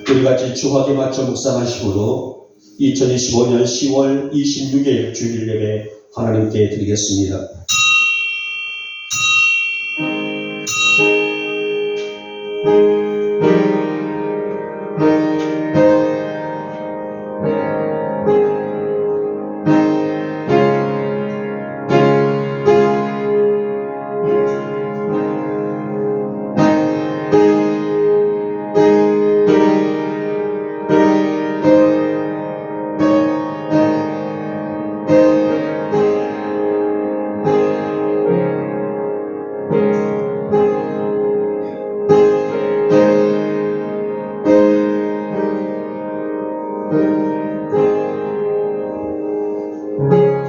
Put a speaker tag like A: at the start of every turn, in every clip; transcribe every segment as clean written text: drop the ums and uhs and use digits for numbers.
A: 우리같이 주학에 맞춰 묵상하시므로 2025년 10월 26일 주일 예배 하나님께 드리겠습니다.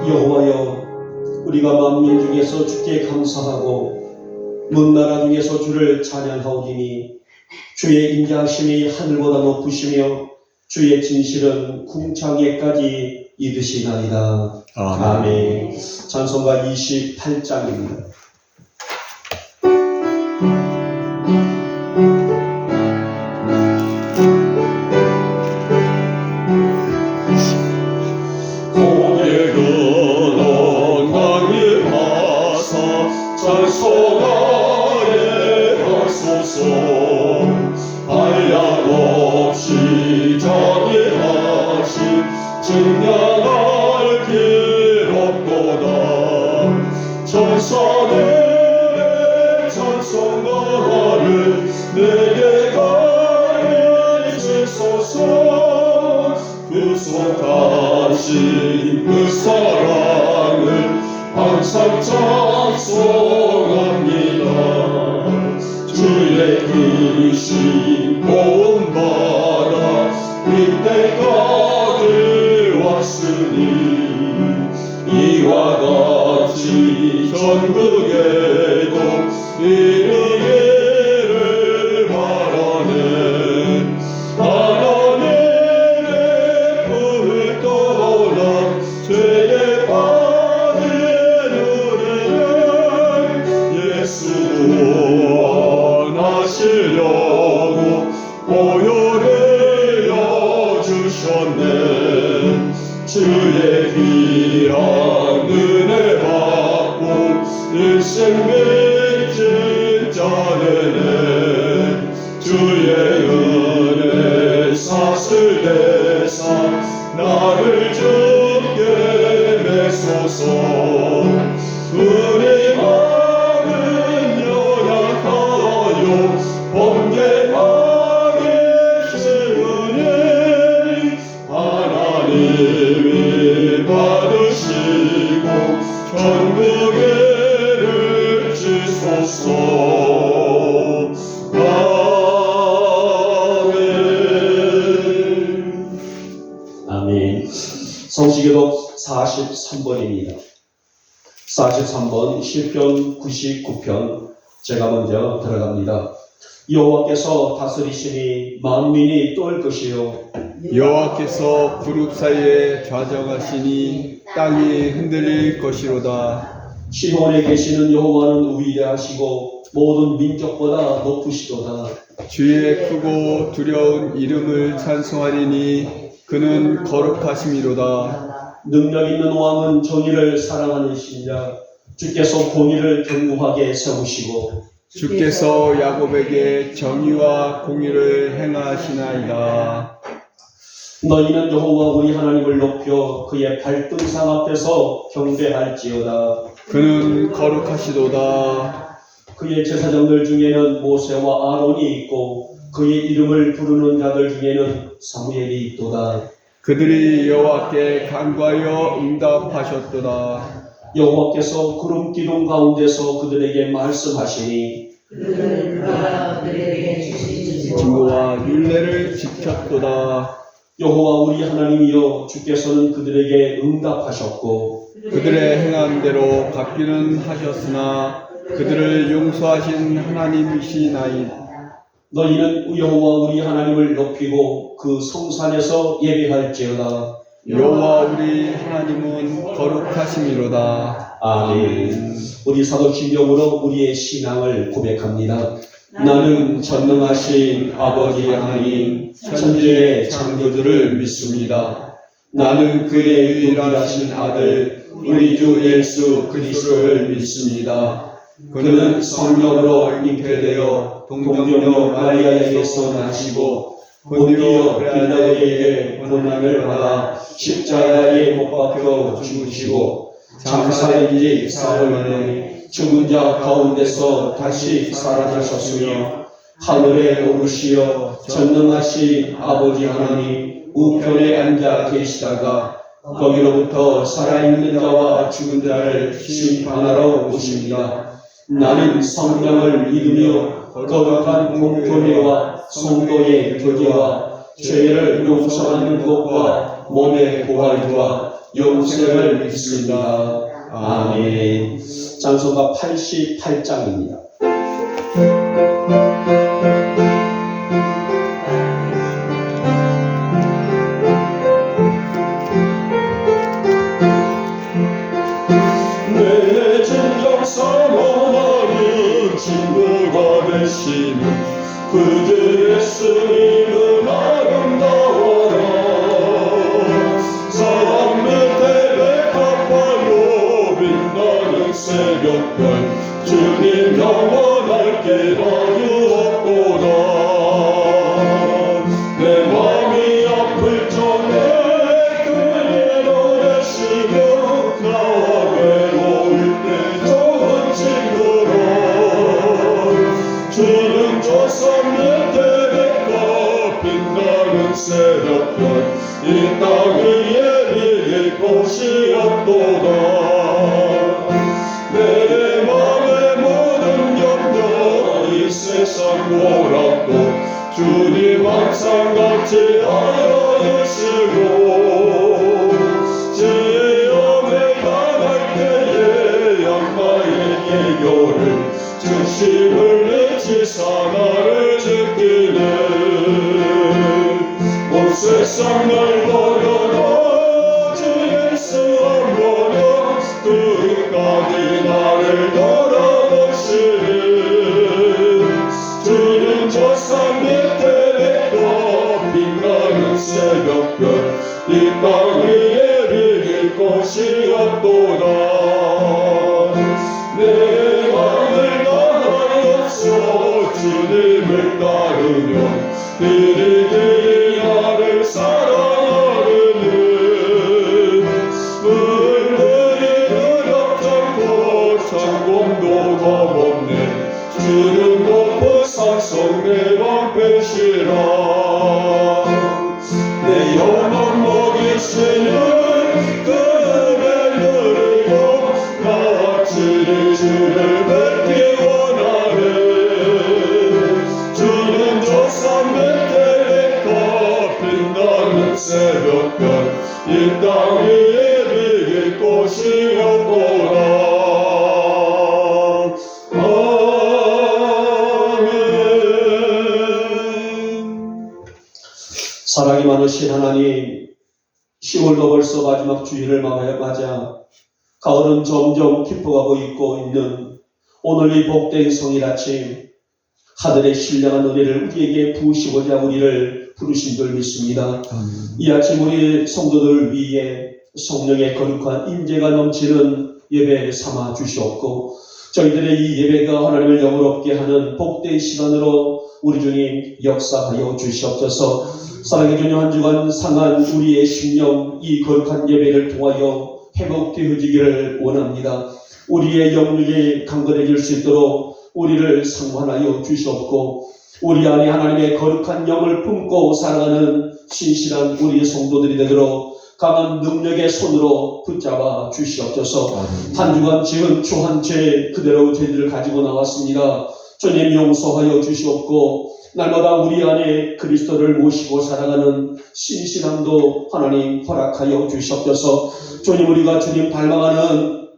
A: 여호와여, 우리가 만민 중에서 주께 감사하고 먼 나라 중에서 주를 찬양하오니 주의 인자하심이 하늘보다 높으시며 주의 진실은 궁창에까지 이르시나이다. 아멘. 찬송가 28장입니다.
B: 찬송하에 하소서. 한량없이 자비하신 증량할 길 없도다. 천사들의 찬송가를 내게 가르치소서. 구속하신 그 사랑을 항상 찬송합니다. 주의 크신 구원받아 이때까지 왔으니 이와 같이 전국에도 이르기를 바라네. 하나님의 불을 떠나 죄에 빠진 구원하시려고 보혈을 여주셨네. 주의 귀한 은혜 받고 일생 믿진 자네네. 주의 은혜 사슬대사 나를 주께 메소서. 우리 마음은 연약하여 범죄하기 쉬우니 하나님이 받으시고 천국에를 주소서.
A: 아멘. 성시교독 43번입니다. 43번 시편 99편 제가 먼저 들어갑니다. 여호와께서 다스리시니 만민이 떠올 것이요.
C: 여호와께서 부릅 사이에 좌정하시니 땅이 흔들릴 것이로다.
A: 시온에 계시는 여호와는 위대하시고 모든 민족보다 높으시도다.
C: 주의 크고 두려운 이름을 찬송하리니 그는 거룩하심이로다.
A: 능력 있는 왕은 정의를 사랑하는 신자. 주께서 공의를 견고하게 세우시고
C: 주께서 야곱에게 정의와 공의를 행하시나이다.
A: 너희는 여호와 우리 하나님을 높여 그의 발등상 앞에서 경배할지어다.
C: 그는 거룩하시도다.
A: 그의 제사장들 중에는 모세와 아론이 있고 그의 이름을 부르는 자들 중에는 사무엘이 있도다.
C: 그들이 여호와께 간구하여 응답하셨도다.
A: 여호와께서 구름 기둥 가운데서 그들에게 말씀하시니
C: 증거와 율례를 지켰도다.
A: 여호와 우리 하나님이여, 주께서는 그들에게 응답하셨고
C: 그들의 행한 대로 갚기는 하셨으나 그들을 용서하신 하나님이시나이다.
A: 너희는 여호와 우리 하나님을 높이고 그 성산에서 예배할지어다.
C: 여호와 우리 하나님은 거룩하심이로다.
A: 아멘. 우리 사도신경으로 우리의 신앙을 고백합니다. 나는 전능하신 아버지 하나님 천지의 창조주를 믿습니다. 나는 그의 유일하신 아들 우리 주 예수 그리스도를 믿습니다. 그는 성령으로 잉태되어 동정녀 마리아에게서 나시고 본디오 빌라도에게 고난을 받아 십자가에 못 박혀 죽으시고 장사된 지 사흘 만에 죽은 자 가운데서 다시 살아나셨으며 하늘에 오르시어 전능하신 아버지 하나님 우편에 앉아 계시다가 거기로부터 살아있는 자와 죽은 자를 심판하러 오십니다. 나는 성령을 믿으며 거룩한 공교회와 성도의 교제와 죄를 용서하는 것과 몸의 부활과 영생을 믿습니다. 아멘. 찬송가 88장입니다.
B: 내 진정 사랑하는 친구가 되시는 그주 예수님은 아름다워라. 사랑 밑에 백합발로 빛나는 새벽별 주님 영원할 기다렸도다. 내 맘이 아플 적에 그의 노래시며 나와 외로울 때 좋은 친구로 주는 조상 밑에 백합 빛나는 새벽별 이 땅 위에 비길 곳이 없도다. 내 맘의 모든 염려 이 세상 모락도 주님 항상 같이 하여 주시고 지혜함에 나갈 때에 양마의 기교를 중심을 내치사 나를 지키네. 온 세상 날 버려도 주 예수 안 버려 끝까지 나를 돌아보시니 주는 저 산 밑에 백합 빛나는 새벽별 이 땅 위에 비길 곳이 없도다. 내 맘을 다하여서 주님을 따르면 그리들이 나를 사랑하느니 물들이 흐렸잖고 창공도 겁없네. 주는 높은 산속 내 방패시라. 내 영혼 먹이시는 그를 누리고 나와 주를 뵙기 원하네. 주는 저 산 밑에 백합 빛나는 새벽별 이 땅 위에 비길 곳이 없도다.
A: 사랑이 많으신 하나님, 10월도 벌써 마지막 주일을 맞아 가을은 점점 깊어가고 있는 오늘 이 복된 성일 아침 하늘의 신령한 은혜를 우리에게 부으시고자 우리를 부르신 줄 믿습니다. 이 아침 우리 성도들 위에 성령의 거룩한 임재가 넘치는 예배 삼아 주시옵고 저희들의 이 예배가 하나님을 영원롭게 하는 복된 시간으로 우리 주님 역사하여 주시옵소서. 사랑의 주님 한 주간 상한 우리의 심령 이 거룩한 예배를 통하여 회복되어지기를 원합니다. 우리의 영육이 강건해질 수 있도록 우리를 상관하여 주시옵고 우리 안에 하나님의 거룩한 영을 품고 살아가는 신실한 우리 성도들이 되도록 강한 능력의 손으로 붙잡아 주시옵소서. 한 주간 지은 주한 죄 그대로 저희들을 가지고 나왔습니다. 주님 용서하여 주시옵고 날마다 우리 안에 그리스도를 모시고 살아가는 신실함도 하나님 허락하여 주시옵소서. 주님 우리가 주님 닮아가는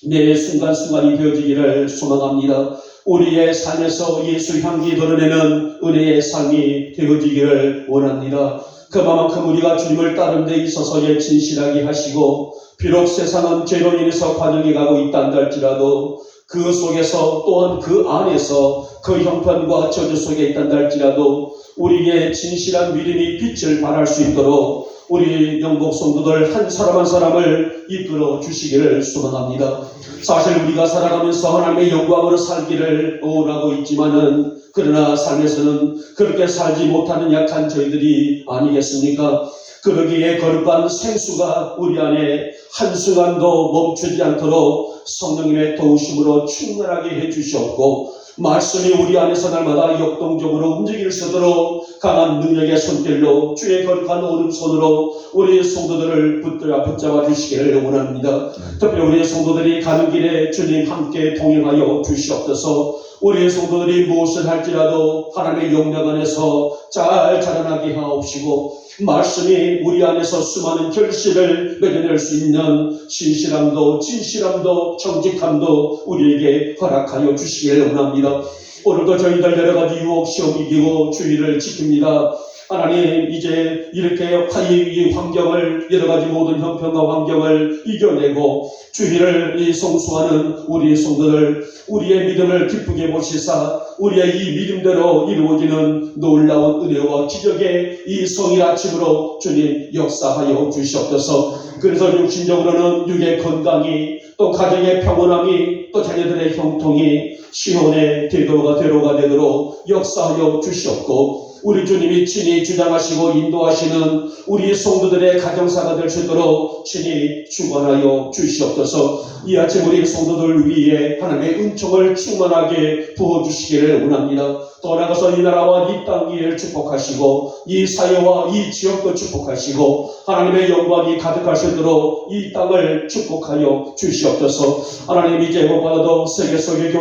A: 내 순간순간이 되어지기를 소망합니다. 우리의 삶에서 예수 향기 드러내는 은혜의 삶이 되어지기를 원합니다. 그만큼 우리가 주님을 따른 데 있어서의 진실하게 하시고 비록 세상은 죄로 인해서 과정해 가고 있다 할지라도 그 속에서 또한 그 안에서 그 형편과 저주 속에 있단다 할지라도 우리의 진실한 믿음이 빛을 발할 수 있도록 우리 영복 성도들 한 사람 한 사람을 이끌어 주시기를 소망합니다. 사실 우리가 살아가면서 하나님의 영광으로 살기를 원하고 있지만은 그러나 삶에서는 그렇게 살지 못하는 약한 저희들이 아니겠습니까? 그러기에 거룩한 생수가 우리 안에 한순간도 멈추지 않도록 성령님의 도우심으로 충만하게 해주시옵고 말씀이 우리 안에서 날마다 역동적으로 움직일 수 있도록 강한 능력의 손길로 주의 거룩한 오른손으로 우리 성도들을 붙잡아 주시기를 원합니다. 특별히 우리 성도들이 가는 길에 주님 함께 동행하여 주시옵소서. 우리 성도들이 무엇을 할지라도 하나님의 영역 안에서 잘 자라나게 하옵시고 말씀이 우리 안에서 수많은 결실을 맺어낼 수 있는 신실함도 진실함도 정직함도 우리에게 허락하여 주시기를 원합니다. 오늘도 저희들 여러가지 유혹 시험 이기고 주의를 지킵니다. 하나님 이제 이렇게 이 환경을 여러가지 모든 형편과 환경을 이겨내고 주의를 성수하는 우리 성도들 우리의 믿음을 기쁘게 보시사 우리의 이 믿음대로 이루어지는 놀라운 은혜와 기적의 이 성일 아침으로 주님 역사하여 주시옵소서. 그래서 육신적으로는 육의 건강이 또 가정의 평온함이 또 자녀들의 형통이 시온의 대도가 되도록 역사하여 주시옵고 우리 주님이 친히 주장하시고 인도하시는 우리 성도들의 가정사가 될 수 있도록 친히 주관하여 주시옵소서. 이 아침 우리 성도들 위에 하나님의 은총을 충만하게 부어주시기를 원합니다. 또 나아가서 이 나라와 이 땅 위를 축복하시고 이 사회와 이 지역도 축복하시고 하나님의 영광이 가득할 수 있도록 이 땅을 축복하여 주시옵소서. 하나님 이제 무엇보다도 세계 속의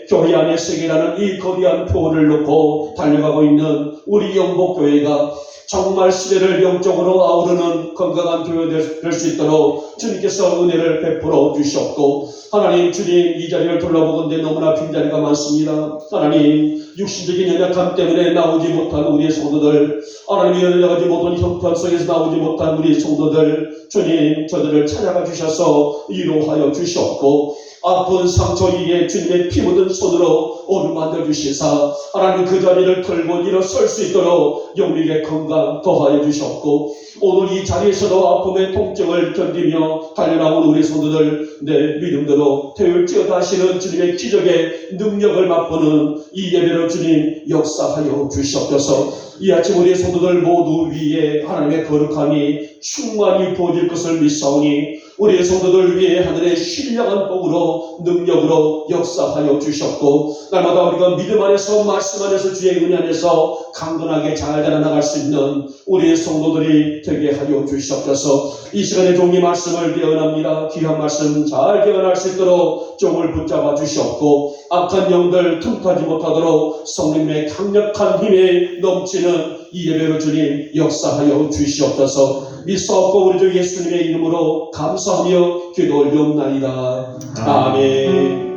A: 교회 안에 세계라는 이 거대한 표어를 놓고 달려가고 있는 우리 영복교회가 정말 시대를 영적으로 아우르는 건강한 교회 될 수 있도록 주님께서 은혜를 베풀어 주셨고 하나님 주님 이 자리를 둘러보건대 너무나 빈자리가 많습니다. 하나님 육신적인 연약함 때문에 나오지 못한 우리의 성도들 하나님이 연약하지 못한 형편 속에서 나오지 못한 우리 성도들 주님 저들을 찾아가 주셔서 위로하여 주셨고 아픈 상처 위에 주님의 피 묻은 손으로 어루만져 주시사 하나님 그 자리를 털고 일어설 수 있도록 영육의 건강 더하여 주셨고 오늘 이 자리에서도 아픔의 통증을 견디며 달려나온 우리 성도들 내 믿음대로 태울지어다 하시는 주님의 기적의 능력을 맛보는 이 예배로 주님 역사하여 주시옵소서. 이 아침 우리 성도들 모두 위에 하나님의 거룩함이 충만히 부어질 것을 믿사오니 우리 성도들 위에 하늘의 신령한 복으로 능력으로 역사하여 주셨고 날마다 우리가 믿음 안에서 말씀 안에서 주의 은혜 안에서 강건하게 잘 자라나갈 수 있는 우리 성도들이 되게 하여 주시옵소서. 이 시간에 종이 말씀을 깨어납니다. 귀한 말씀 잘 깨어날 수 있도록 종을 붙잡아 주시옵고 악한 영들 틈타지 못하도록 성령님의 강력한 힘에 넘치는 이 예배로 주님 역사하여 주시옵소서. 믿사옵고 우리 주 예수님의 이름으로 감사하며 기도 올리옵나이다. 아멘.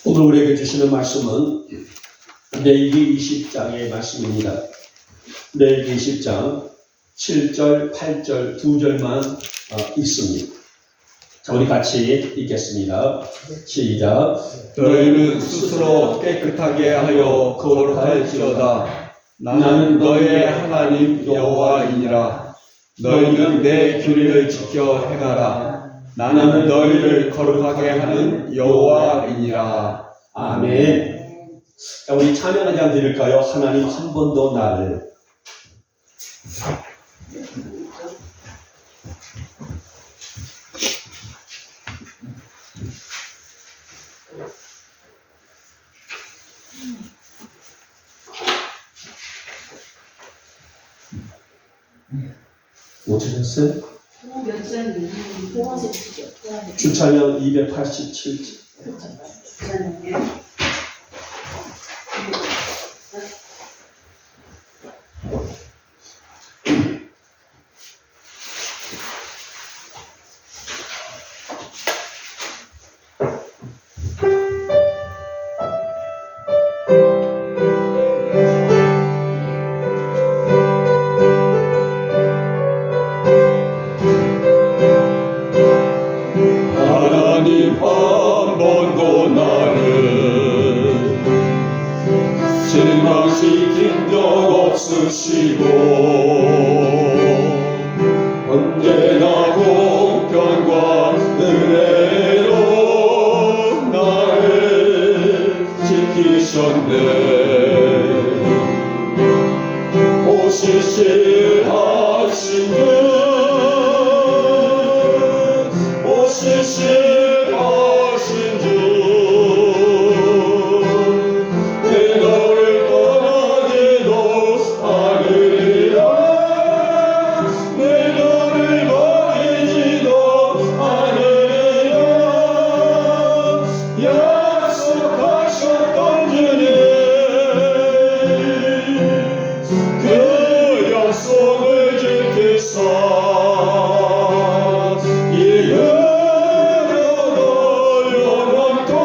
A: 오늘 우리에게 주시는 말씀은 레위기 20장의 말씀입니다. 레위기 20장 7절, 8절 두 절만 읽습니다. 자, 우리 같이 읽겠습니다. 시작.
C: 너희는 스스로 깨끗하게 하여 거룩할지어다. 나는 너의 하나님 여호와이니라. 너희는 내 규례를 지켜 행하라. 나는 너희를 거룩하게 하는 여호와이니라.
A: 아멘. 자, 우리 찬양 한 장 드릴까요? 하나님 한 번 더 나를. 못 찾았어요?
D: 몇 장이에요? 보아색 주죠.
A: 주찬양 287절.
B: 쓰시고 언제나 공평과 은혜로 나를 지키셨네. 오실실하신 분, 오실실하신 주, 내 너를 떠나지도 않으리라. 내 너를 버리지도 않으리라. 약속하셨던 주님, 그 약속을 지키사 이르러도 영원토록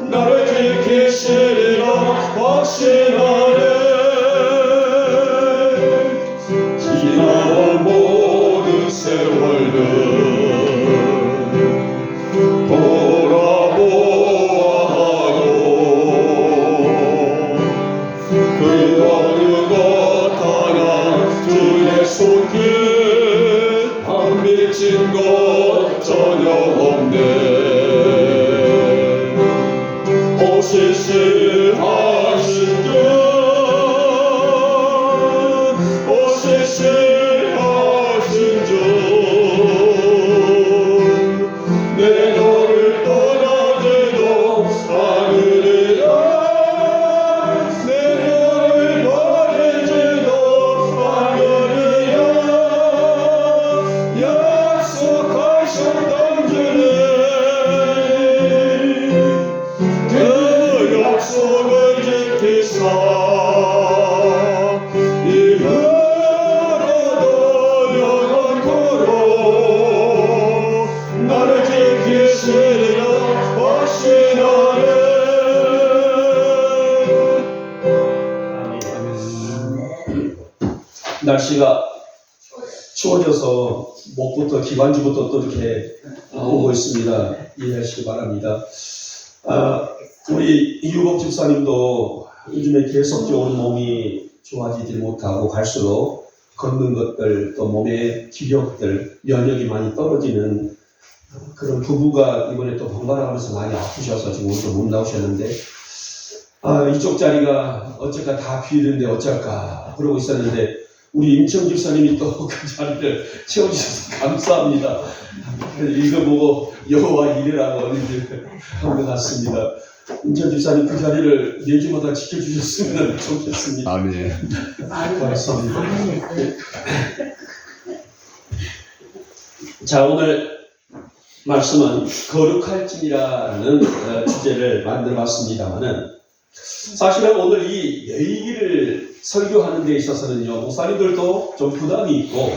B: 나를 지키시리라 확신하네. 지나온 모든 세월들 돌아보아도 그 어느 것 하나 주의 손길 안 미친 것 전혀 없네. 오실실하신 주, 오실실하신 주, 내 너를 떠나지도 않으리라. 내 너를 버리지도 않으리라. 약속하셨던 주님, 그 약속을 지키사 이르러도 영원토록 나를 지키시리라 확신하네.
A: 날씨가 추워져서 목부터 기관지부터 또 이렇게 오고 있습니다. 이해하시기 바랍니다. 우리 이유복 집사님도 요즘에 계속적으로 몸이 좋아지지 못하고 갈수록 걷는 것들 또 몸의 기력들 면역이 많이 떨어지는 그런 부부가 이번에 또 번갈아 가면서 많이 아프셔서 지금 오늘 못 나오셨는데 이쪽 자리가 어쩔까 다 비는데 어쩔까 그러고 있었는데 우리 임청 집사님이 또 그 자리를 채워주셔서 감사합니다. 이거 보고 여호와 이래라고 어린이들 한 것 같습니다. 임청 집사님 그 자리를 내주마다 지켜주셨으면 좋겠습니다.
C: 아멘.
A: 고맙습니다. 자, 오늘 말씀은 거룩할지니라는 주제를 만들어봤습니다만은 사실은 오늘 이 예의기를 설교하는 데 있어서는요, 목사님들도 좀 부담이 있고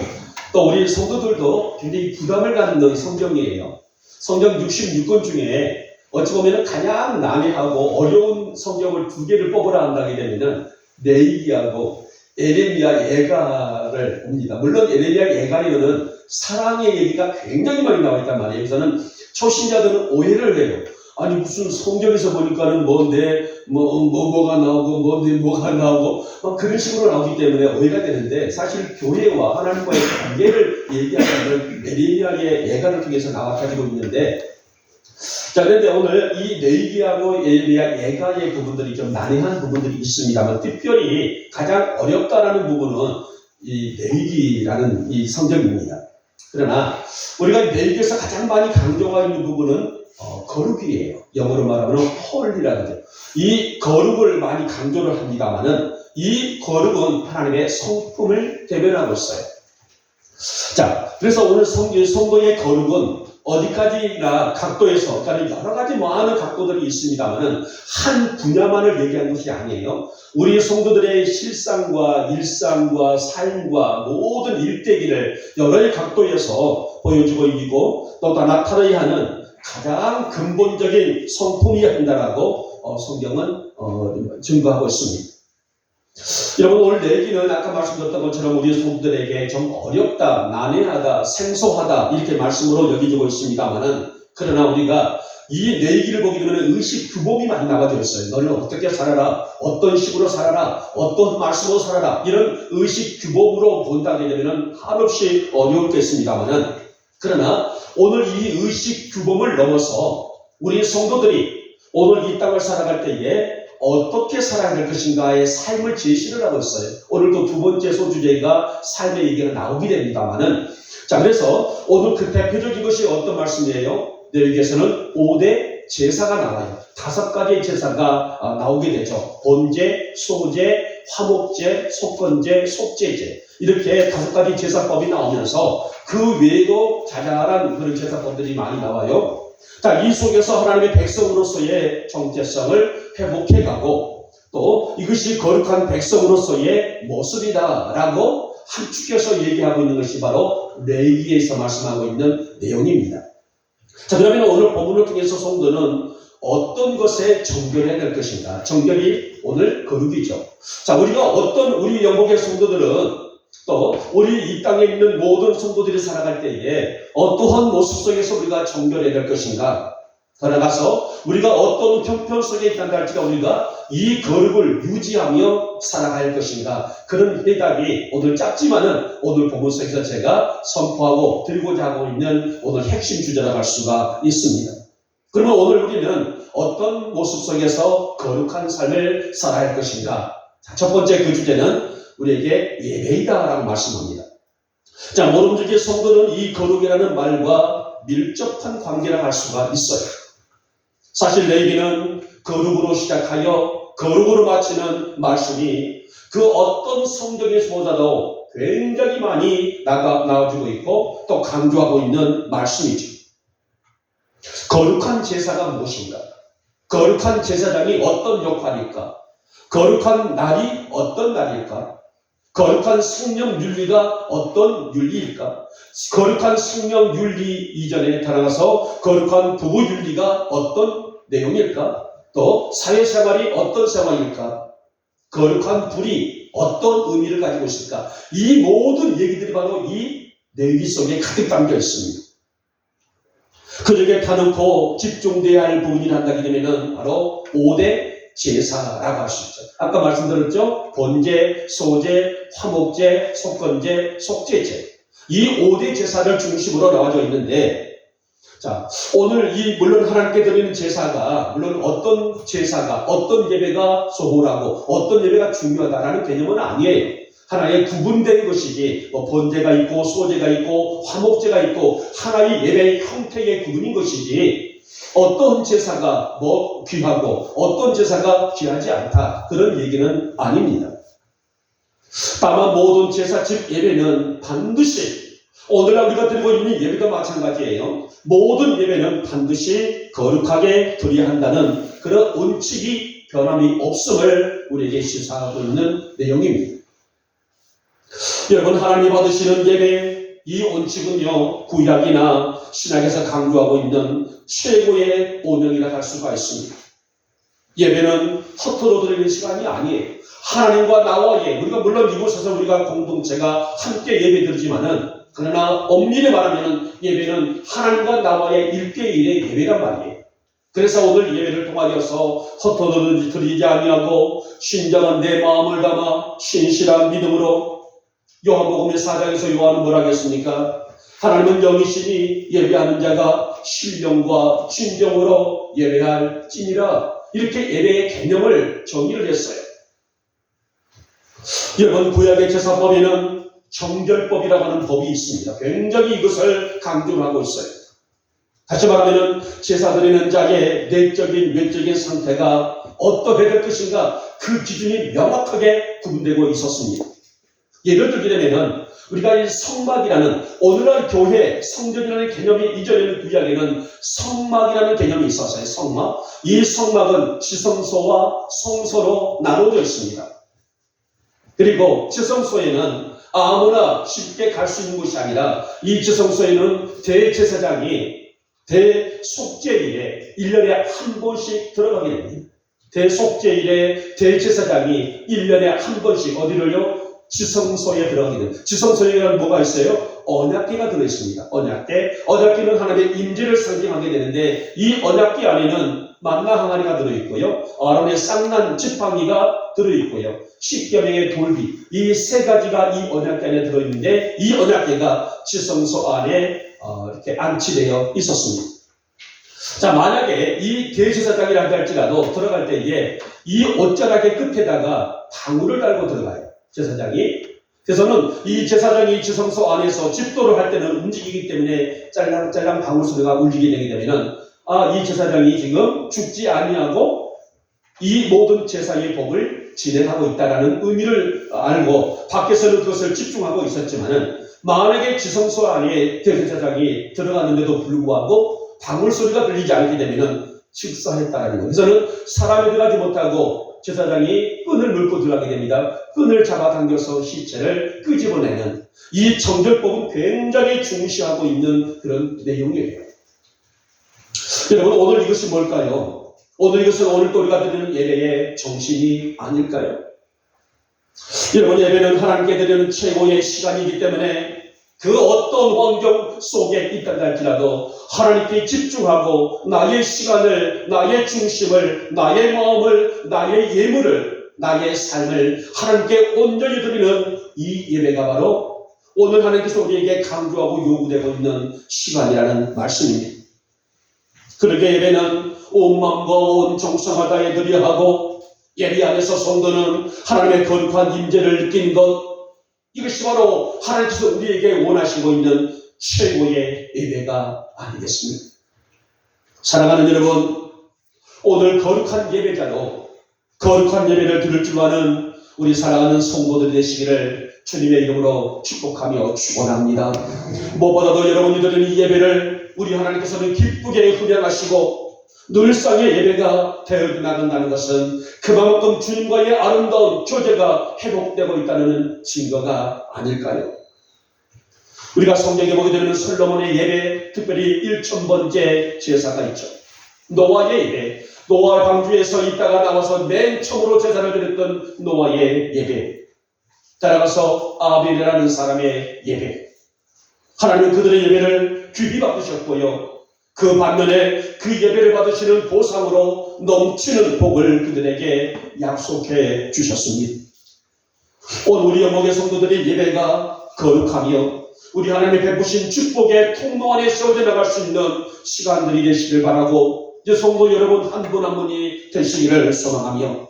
A: 또 우리 성도들도 굉장히 부담을 갖는 성경이에요. 성경 66권 중에 어찌 보면 가장 난해하고 어려운 성경을 두 개를 뽑으라 한다게 되면은 레위기하고 에레미야 예가를 봅니다. 물론 에레미야 예가에는 사랑의 얘기가 굉장히 많이 나와 있단 말이에요. 여기서는 초신자들은 오해를 해요. 아니 무슨 성경에서 보니까는 뭔데 뭐가 나오고 뭔데 뭐가 나오고 그런 식으로 나오기 때문에 오해가 되는데 사실 교회와 하나님과의 관계를 얘기하는 에레미야의 예가를 통해서 나와 가지고 있는데 자 그런데 오늘 이 레위기하고 에레미야 예가의 부분들이 좀 난해한 부분들이 있습니다만 특별히 가장 어렵다라는 부분은 이 레위기라는 이 성경입니다. 그러나 우리가 레위기에서 가장 많이 강조가 있는 부분은 거룩이에요. 영어로 말하면 홀리라는 거죠. 이 거룩을 많이 강조를 합니다만은 이 거룩은 하나님의 성품을 대변하고 있어요. 자, 그래서 오늘 성도의 거룩은 어디까지나 각도에서, 그러니까 여러 가지 많은 각도들이 있습니다만은 한 분야만을 얘기한 것이 아니에요. 우리 성도들의 실상과 일상과 삶과 모든 일대기를 여러 각도에서 보여주고 있고 또 나타나야 하는 가장 근본적인 성품이어야 한다라고 성경은 증거하고 있습니다. 여러분 오늘 내기는 아까 말씀드렸던 것처럼 우리 성도들에게 좀 어렵다, 난해하다, 생소하다 이렇게 말씀으로 여겨지고 있습니다만은 그러나 우리가 이 내기를 보게 되면 의식 규범이 많이 나가져 있어요. 너는 어떻게 살아라, 어떤 식으로 살아라, 어떤 말씀으로 살아라, 이런 의식 규범으로 본다게 되면 한없이 어려울 게 있습니다만은, 그러나 오늘 이 의식 규범을 넘어서 우리 성도들이 오늘 이 땅을 살아갈 때에 어떻게 살아야 될 것인가의 삶을 제시를 하고 있어요. 오늘도 두 번째 소주제가 삶의 얘기가 나오게 됩니다만은, 자, 그래서 오늘 그 대표적인 것이 어떤 말씀이에요? 여기에서는 5대 제사가 나와요. 5가지의 제사가 나오게 되죠. 번제, 소제, 화목제, 속건제, 속죄제, 이렇게 5가지 제사법이 나오면서 그 외에도 자잘한 그런 제사법들이 많이 나와요. 자, 이 속에서 하나님의 백성으로서의 정체성을 회복해가고 또 이것이 거룩한 백성으로서의 모습이다라고 함축해서 얘기하고 있는 것이 바로 레위기에서 말씀하고 있는 내용입니다. 자, 그러면 오늘 본문을 통해서 성도는 어떤 것에 정결해야 될 것인가? 정결이 오늘 거룩이죠. 자, 우리가 우리 영국의 성도들은 또 우리 이 땅에 있는 모든 성도들이 살아갈 때에 어떠한 모습 속에서 우리가 정결해야 될 것인가? 더 나아가서 우리가 어떤 형편 속에 있다고 할지가 우리가 이 거룩을 유지하며 살아갈 것인가? 그런 해답이 오늘 짧지만은 오늘 본문 속에서 제가 선포하고 들고자 하고 있는 오늘 핵심 주제라고 할 수가 있습니다. 그러면 오늘 우리는 어떤 모습 속에서 거룩한 삶을 살아야 할 것인가? 자, 첫 번째 그 주제는 우리에게 예배이다라고 말씀합니다. 자, 모름지기 성도는 이 거룩이라는 말과 밀접한 관계라고 할 수가 있어요. 사실 레위기는 거룩으로 시작하여 거룩으로 마치는 말씀이 그 어떤 성경에서보다도 굉장히 많이 나와주고 있고 또 강조하고 있는 말씀이죠. 거룩한 제사가 무엇인가? 거룩한 제사장이 어떤 역할일까? 거룩한 날이 어떤 날일까? 거룩한 성령 윤리가 어떤 윤리일까? 거룩한 성령 윤리 이전에 달아가서 거룩한 부부 윤리가 어떤 내용일까? 또 사회생활이 어떤 생활일까? 거룩한 불이 어떤 의미를 가지고 있을까? 이 모든 얘기들이 바로 이 레위기 속에 가득 담겨 있습니다. 그중에 가놓고 집중돼야 할 부분이 한다게 되면 바로 5대 제사라고 할 수 있죠. 아까 말씀드렸죠? 번제, 소제, 화목제, 속건제, 속죄제. 이 5대 제사를 중심으로 나와져 있는데, 자, 오늘 물론 하나님께 드리는 제사가, 물론 어떤 제사가, 어떤 예배가 소홀하고, 어떤 예배가 중요하다라는 개념은 아니에요. 하나의 구분된 것이지, 번제가 있고, 소제가 있고, 화목제가 있고, 하나의 예배의 형태의 구분인 것이지, 어떤 제사가 귀하고 어떤 제사가 귀하지 않다, 그런 얘기는 아닙니다. 다만 모든 제사 즉 예배는 반드시 오늘날 우리가 드리고 있는 예배도 마찬가지예요. 모든 예배는 반드시 거룩하게 드려야 한다는 그런 원칙이 변함이 없음을 우리에게 시사하고 있는 내용입니다. 여러분, 하나님 받으시는 예배, 이 원칙은요, 구약이나 신약에서 강조하고 있는 최고의 오명이라 할 수가 있습니다. 예배는 허투루 드리는 시간이 아니에요. 하나님과 나와의, 우리가 물론 이곳에서 우리가 공동체가 함께 예배 드리지만은, 그러나 엄밀히 말하면 예배는 하나님과 나와의 1대1의 예배란 말이에요. 그래서 오늘 예배를 통하여서 헛헛 드리지 아니하고 신장한 내 마음을 담아 신실한 믿음으로, 요한복음의 4장에서 요한은 뭐라 하겠습니까? 하나님은 영이시니 예배하는 자가 신령과 진정으로 예배할지니라. 이렇게 예배의 개념을 정의를 했어요. 여러분, 구약의 제사법에는 정결법이라고 하는 법이 있습니다. 굉장히 이것을 강조하고 있어요. 다시 말하면 제사 드리는 자의 내적인 외적인 상태가 어떠해야 될 것인가, 그 기준이 명확하게 구분되고 있었습니다. 예를 들게 되면 우리가 이 성막이라는, 오늘날 교회 성전이라는 개념이 이전에는 구약에는 성막이라는 개념이 있었어요. 성막. 이 성막은 지성소와 성소로 나눠져 있습니다. 그리고 지성소에는 아무나 쉽게 갈 수 있는 곳이 아니라, 이 지성소에는 대제사장이 대속죄일에 1년에 한 번씩 들어가게 됩니다. 대속죄일에 대제사장이 1년에 한 번씩 어디를요? 지성소에 들어가게 됩니다. 지성소에는 뭐가 있어요? 언약궤가 들어있습니다. 언약궤는 하나님의 임재를 상징하게 되는데 이 언약궤 안에는 만나 항아리가 들어있고요. 아론의 쌍난 지팡이가 들어있고요. 10여 명의 돌비, 이 세 가지가 이 언약궤 안에 들어있는데 이 언약궤가 지성소 안에 이렇게 안치되어 있었습니다. 자, 만약에 이 대제사장이라 할지라도 들어갈 때에 이 옷자락의 끝에다가 방울을 달고 들어가요. 제사장이. 그래서는 이 제사장이 지성소 안에서 집도를 할 때는 움직이기 때문에 짤랑짤랑 방울 소리가 울리게 되게 되면은 이 제사장이 지금 죽지 아니하고 이 모든 제사의 법을 진행하고 있다라는 의미를 알고 밖에서는 그것을 집중하고 있었지만은 만약에 지성소 안에 대제사장이 들어갔는데도 불구하고 방울 소리가 들리지 않게 되면은 식사했다라는 거예요. 그래서는 사람이 들어가지 못하고 제사장이 끈을 물고 들어가게 됩니다. 끈을 잡아당겨서 시체를 끄집어내는 이 정결법은 굉장히 중시하고 있는 그런 내용이에요. 여러분, 오늘 이것이 뭘까요? 오늘 이것은 오늘 또 우리가 드리는 예배의 정신이 아닐까요? 여러분, 예배는 하나님께 드리는 최고의 시간이기 때문에 그 어떤 환경 속에 있다 할지라도 하나님께 집중하고 나의 시간을, 나의 중심을, 나의 마음을, 나의 예물을, 나의 삶을 하나님께 온전히 드리는 이 예배가 바로 오늘 하나님께서 우리에게 강조하고 요구되고 있는 시간이라는 말씀입니다. 그러게 예배는 온 마음과 온 정성을 다해 드려야 하고 예배 안에서 성도는 하나님의 거룩한 임재를 느끼는 것, 이것이 바로 하나님께서 우리에게 원하시고 있는 최고의 예배가 아니겠습니까? 사랑하는 여러분, 오늘 거룩한 예배자로 거룩한 예배를 드릴 줄 아는 우리 사랑하는 성도들 되시기를 주님의 이름으로 축복하며 축원합니다. 무엇보다도 여러분이 드리는 이 예배를 우리 하나님께서는 기쁘게 흠양하시고 늘상의 예배가 되어 나간다는 것은 그만큼 주님과의 아름다운 교제가 회복되고 있다는 증거가 아닐까요? 우리가 성경에 보게 되면 솔로몬의 예배, 특별히 1000번째 제사가 있죠. 노아의 예배, 노아 방주에서 있다가 나와서 맨 처음으로 제사를 드렸던 노아의 예배, 따라가서 아벨이라는 사람의 예배. 하나님은 그들의 예배를 귀히 받으셨고요. 그 반면에 그 예배를 받으시는 보상으로 넘치는 복을 그들에게 약속해 주셨습니다. 오늘 우리 영목의 성도들의 예배가 거룩하며 우리 하나님이 베푸신 축복의 통로 안에 세워져 나갈 수 있는 시간들이 되시길 바라고 이제 성도 여러분 한 분 한 분이 되시기를 소망하며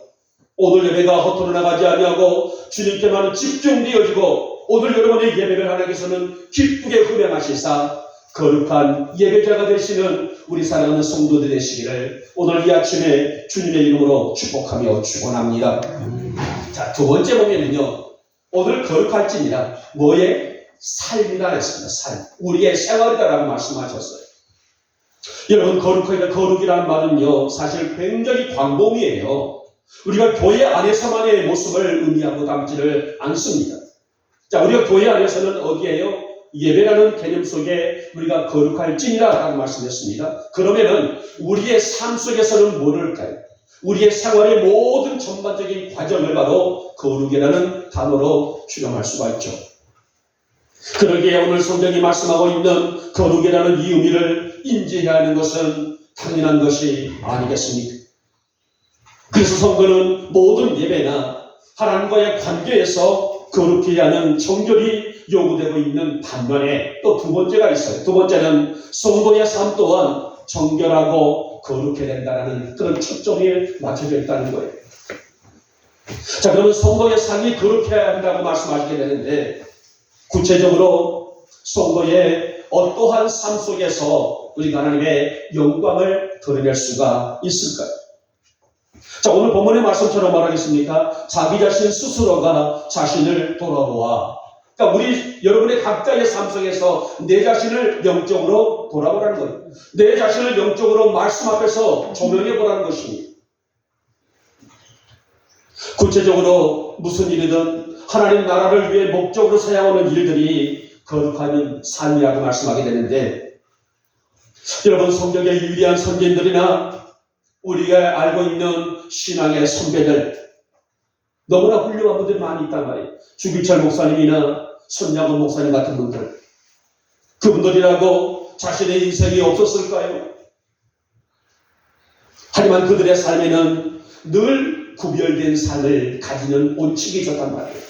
A: 오늘 예배가 헛되어 나가지 아니하고 주님께만 집중되어지고 오늘 여러분의 예배를 하나님께서는 기쁘게 흠양하시사 거룩한 예배자가 되시는 우리 사랑하는 성도들 되시기를 오늘 이 아침에 주님의 이름으로 축복하며 축원합니다. 자, 두 번째 보면은요, 오늘 거룩할지니라 뭐의 삶이라 했습니다. 삶, 우리의 생활이다라고 말씀하셨어요. 여러분, 거룩이라는 말은요 사실 굉장히 광범위해요. 우리가 교회 안에서만의 모습을 의미하고 담지를 않습니다. 자, 우리가 교회 안에서는 어디에요? 예배라는 개념 속에 우리가 거룩할지니라라고 말씀했습니다. 그러면은 우리의 삶 속에서는 뭐를까요? 우리의 생활의 모든 전반적인 과정을 바로 거룩이라는 단어로 추정할 수가 있죠. 그러기에 오늘 성경이 말씀하고 있는 거룩이라는 이 의미를 인지해야 하는 것은 당연한 것이 아니겠습니까? 그래서 성도는 모든 예배나 하나님과의 관계에서 거룩해야 하는 정결이 요구되고 있는 반면에 또 두 번째가 있어요. 두 번째는 성도의 삶 또한 정결하고 거룩해야 된다는 그런 초점이 맞춰져 있다는 거예요. 자, 그러면 성도의 삶이 거룩해야 한다고 말씀하시게 되는데 구체적으로 성도의 어떠한 삶 속에서 우리가 하나님의 영광을 드러낼 수가 있을까요? 자, 오늘 본문의 말씀처럼 말하겠습니까? 자기 자신 스스로가 자신을 돌아보아. 그러니까 우리 여러분의 각자의 삶 속에서 내 자신을 영적으로 돌아보라는 거예요. 내 자신을 영적으로 말씀 앞에서 조명해 보라는 것입니다. 구체적으로 무슨 일이든 하나님 나라를 위해 목적으로 사용하는 일들이 거룩한 삶이라고 말씀하게 되는데, 여러분 성경의 유리한 선진들이나 우리가 알고 있는 신앙의 선배들, 너무나 훌륭한 분들이 많이 있단 말이에요. 주기철 목사님이나 손양원 목사님 같은 분들. 그분들이라고 자신의 인생이 없었을까요? 하지만 그들의 삶에는 늘 구별된 삶을 가지는 원칙이 있었단 말이에요.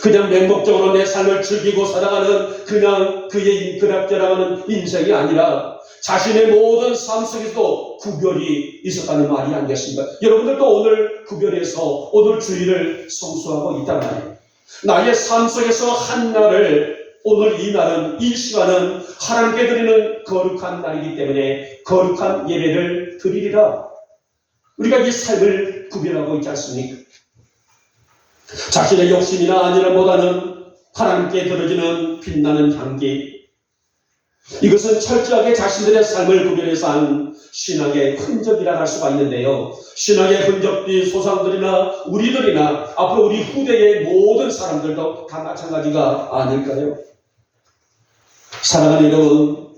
A: 그냥 맹목적으로 내 삶을 즐기고 살아가는 그냥 그의 그락저락하는 인생이 아니라 자신의 모든 삶 속에서도 구별이 있었다는 말이 아니겠습니까? 여러분들도 오늘 구별해서 오늘 주일을 성수하고 있단 말이에요. 나의 삶 속에서 한 날을 오늘 이 날은 이 시간은 하나님께 드리는 거룩한 날이기 때문에 거룩한 예배를 드리리라. 우리가 이 삶을 구별하고 있지 않습니까? 자신의 욕심이나 안일함보다는 하나님께 들어지는 빛나는 향기, 이것은 철저하게 자신들의 삶을 구별해서 한 신앙의 흔적이라 할 수가 있는데요. 신앙의 흔적이 소상들이나 우리들이나 앞으로 우리 후대의 모든 사람들도 다 마찬가지가 아닐까요? 사랑하는 여러분,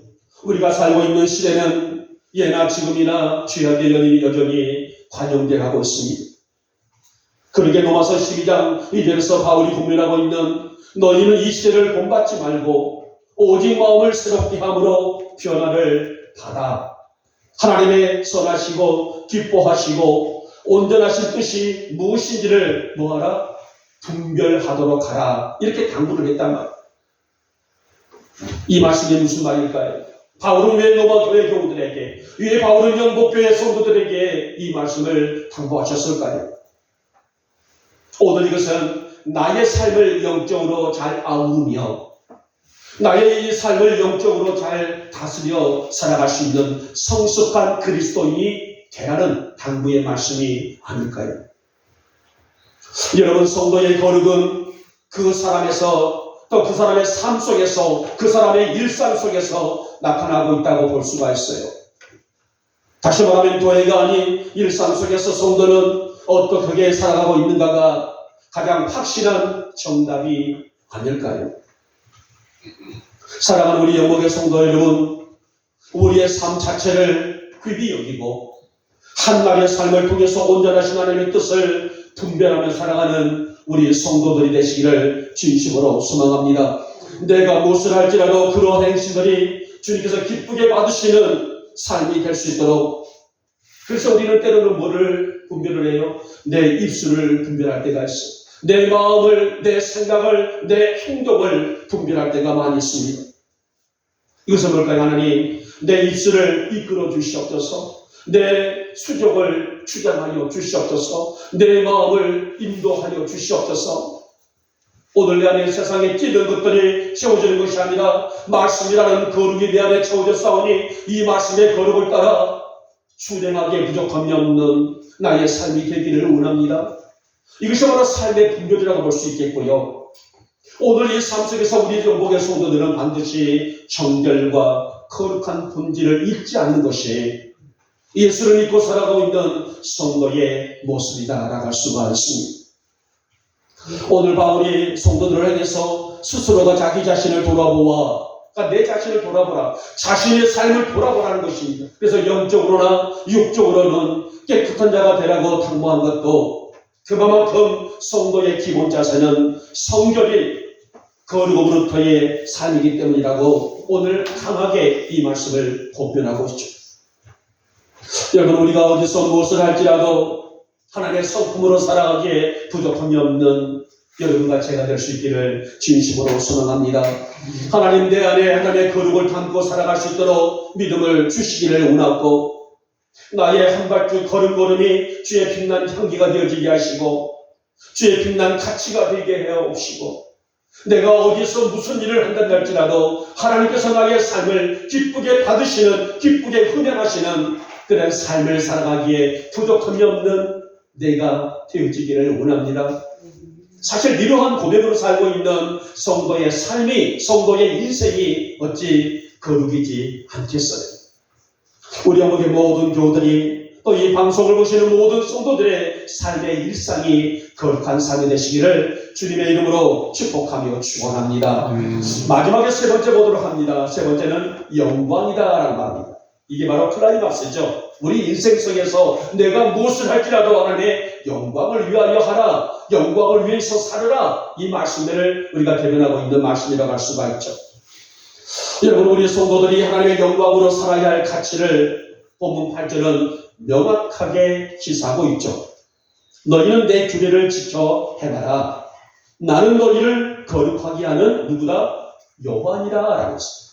A: 우리가 살고 있는 시대는 예나 지금이나 죄악의 연인이 여전히 관영되어 가고 있습니다. 그러게 로마서 12장 2절에서 바울이 분별하고 있는 너희는 이 시대를 본받지 말고 오직 마음을 새롭게 함으로 변화를 받아 하나님의 선하시고 기뻐하시고 온전하신 뜻이 무엇인지를 뭐하라? 분별하도록 하라. 이렇게 당부를 했단 말이에요. 이 말씀이 무슨 말일까요? 바울은 왜 로마 교회 교우들에게, 왜 바울은 영복교회 성도들에게 이 말씀을 당부하셨을까요? 오늘 이것은 나의 삶을 영적으로 잘 아우르며 나의 이 삶을 영적으로 잘 다스려 살아갈 수 있는 성숙한 그리스도인이 되라는 당부의 말씀이 아닐까요? 여러분, 성도의 거룩은 그 사람에서 또 그 사람의 삶 속에서 그 사람의 일상 속에서 나타나고 있다고 볼 수가 있어요. 다시 말하면 교회가 아닌 일상 속에서 성도는 어떻게 살아가고 있는가가 가장 확실한 정답이 아닐까요? 사랑하는 우리 영목의 성도 여러분, 우리의 삶 자체를 귀히 여기고 한날의 삶을 통해서 온전하신 하나님의 뜻을 분별하며 살아가는 우리 성도들이 되시기를 진심으로 소망합니다. 내가 무엇을 할지라도 그러한 행실들이 주님께서 기쁘게 받으시는 삶이 될 수 있도록, 그래서 우리는 때로는 뭐를 분별을 해요? 내 입술을 분별할 때가 있어요. 내 마음을, 내 생각을, 내 행동을 분별할 때가 많이 있습니다. 이것은 뭘까요? 하나님, 내 입술을 이끌어 주시옵소서, 내 수족을 주장하여 주시옵소서, 내 마음을 인도하여 주시옵소서. 오늘 내 안에 세상에 찌든 것들이 채워지는 것이 아니라 말씀이라는 거룩이 내 안에 채워져 싸우니 이 말씀의 거룩을 따라 수행하기에 부족함이 없는 나의 삶이 되기를 원합니다. 이것이 바로 삶의 분별이라고 볼 수 있겠고요. 오늘 이 삶 속에서 우리 영복의 성도들은 반드시 정결과 거룩한 본질을 잊지 않는 것이 예수를 믿고 살아가고 있는 성도의 모습이다라고 할 수가 있습니다. 오늘 바울이 성도들을 향해서 스스로가 자기 자신을 돌아보아, 그러니까 내 자신을 돌아보라, 자신의 삶을 돌아보라는 것입니다. 그래서 영적으로나 육적으로는 깨끗한 자가 되라고 당부한 것도 그만큼 성도의 기본 자세는 성결이 거룩으로부터의 삶이기 때문이라고 오늘 강하게 이 말씀을 보편하고 있죠. 여러분, 우리가 어디서 무엇을 할지라도 하나님의 성품으로 살아가기에 부족함이 없는 여러분과 제가 될 수 있기를 진심으로 소망합니다. 하나님 내 안에 하나님의 거룩을 담고 살아갈 수 있도록 믿음을 주시기를 원하고, 나의 한 발짝 걸음걸음이 주의 빛난 향기가 되어지게 하시고 주의 빛난 가치가 되게 해옵시고, 내가 어디서 무슨 일을 한다 할지라도 하나님께서 나의 삶을 기쁘게 받으시는, 기쁘게 훈행하시는 그런 삶을 살아가기에 부족함이 없는 내가 되어지기를 원합니다. 사실 이러한 고백으로 살고 있는 성도의 삶이, 성도의 인생이 어찌 거룩이지 않겠어요? 우리 영국의 모든 교우들이 또 이 방송을 보시는 모든 성도들의 삶의 일상이 거룩한 삶이 되시기를 주님의 이름으로 축복하며 축원합니다. 마지막에 세 번째 보도록 합니다. 세 번째는 영광이다라는 말입니다. 이게 바로 클라이막스죠. 우리 인생 속에서 내가 무엇을 할지라도 하나님의 영광을 위하여 하라, 영광을 위해서 살아라, 이 말씀들을 우리가 대변하고 있는 말씀이라고 할 수가 있죠. 여러분, 우리 성도들이 하나님의 영광으로 살아야 할 가치를 본문 8절은 명확하게 시사하고 있죠. 너희는 내 규례를 지켜 행하라. 나는 너희를 거룩하게 하는 누구다? 여호와니라 라고 했습니다.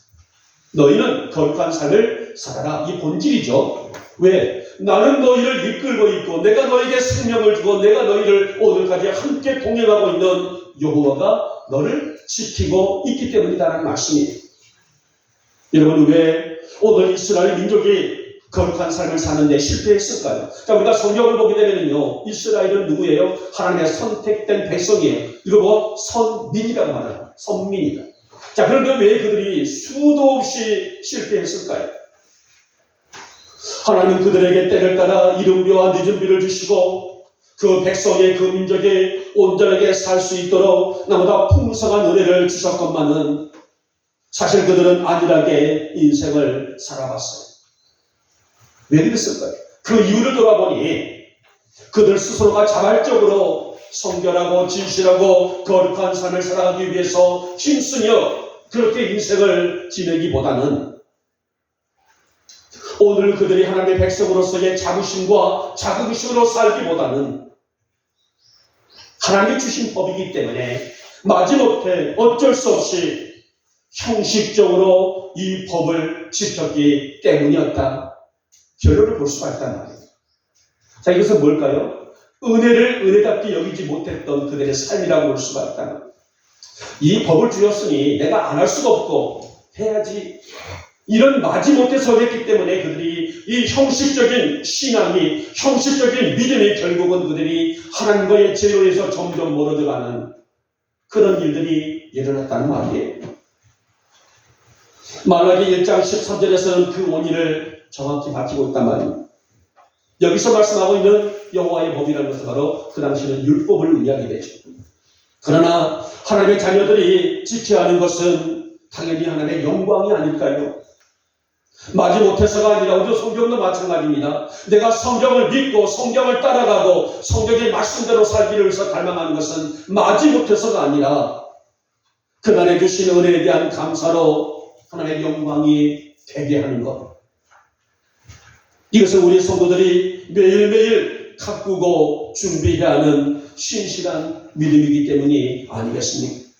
A: 너희는 거룩한 삶을 살아라. 이 본질이죠. 왜? 나는 너희를 이끌고 있고 내가 너에게 생명을 주고 내가 너희를 오늘까지 함께 동행하고 있는 여호와가 너를 지키고 있기 때문이다라는 말씀이에요. 여러분, 왜 오늘 이스라엘 민족이 거룩한 삶을 사는데 실패했을까요? 자, 우리가 성경을 보게 되면요, 이스라엘은 누구예요? 하나님의 선택된 백성이에요. 이거 뭐 선민이라고 말합니다. 선민이다. 자, 그런데 왜 그들이 수도 없이 실패했을까요? 하나님은 그들에게 때를 따라 이른비와 늦은비를 주시고 그 백성의 그 민족이 온전하게 살 수 있도록 나보다 풍성한 은혜를 주셨건만은 사실 그들은 안일하게 인생을 살아왔어요. 왜 그랬을까요? 그 이유를 돌아보니 그들 스스로가 자발적으로 성결하고 진실하고 거룩한 삶을 살아가기 위해서 힘쓰며 그렇게 인생을 지내기보다는 오늘 그들이 하나님의 백성으로서의 자부심과 자긍심으로 살기보다는 하나님이 주신 법이기 때문에 마지못해 어쩔 수 없이 형식적으로 이 법을 지켰기 때문이었다. 결론을 볼 수가 있단 말이에요. 자, 이것은 뭘까요? 은혜를 은혜답게 여기지 못했던 그들의 삶이라고 볼 수가 있다는 거예요. 이 법을 주었으니 내가 안 할 수가 없고 해야지. 이런 마지못해서 했기 때문에 그들이 이 형식적인 신앙이, 형식적인 믿음이 결국은 그들이 하나님과의 제로에서 점점 멀어져가는 그런 일들이 일어났다는 말이에요. 말라기 1장 13절에서는 그 원인을 정확히 밝히고 있단 말입니다. 여기서 말씀하고 있는 여호와의 법이라는 것은 바로 그 당시에는 율법을 의미하게 되죠. 그러나 하나님의 자녀들이 지켜야 하는 것은 당연히 하나님의 영광이 아닐까요? 마지못해서가 아니라 우리 성경도 마찬가지입니다. 내가 성경을 믿고 성경을 따라가고 성경의 말씀대로 살기를 위해서 갈망하는 것은 마지못해서가 아니라 그날에 주신 은혜에 대한 감사로 하나님의 영광이 되게 하는 것. 이것은 우리 성도들이 매일매일 가꾸고 준비해야 하는 신실한 믿음이기 때문이 아니겠습니까?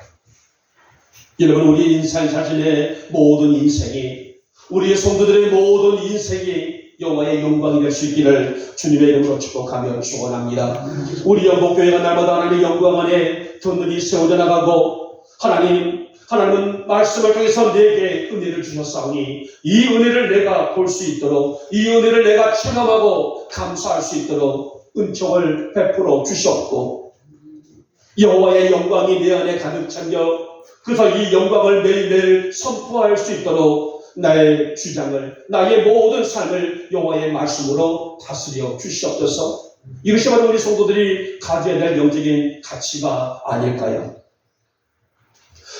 A: 여러분, 우리 인생 자신의 모든 인생이, 우리의 성도들의 모든 인생이 여호와의 영광이 될 수 있기를 주님의 이름으로 축복하며 축원합니다. 우리 영복교회가 날마다 하나님의 영광 안에 든든히 세워져 나가고 하나님은 말씀을 통해서 내게 은혜를 주셨사오니 이 은혜를 내가 볼 수 있도록, 이 은혜를 내가 체험하고 감사할 수 있도록 은총을 베풀어 주셨고 여호와의 영광이 내 안에 가득 차며 그래서 이 영광을 매일매일 선포할 수 있도록 나의 주장을, 나의 모든 삶을 여호와의 말씀으로 다스려 주시옵소서. 이것이 바로 우리 성도들이 가져야 될 영적인 가치가 아닐까요?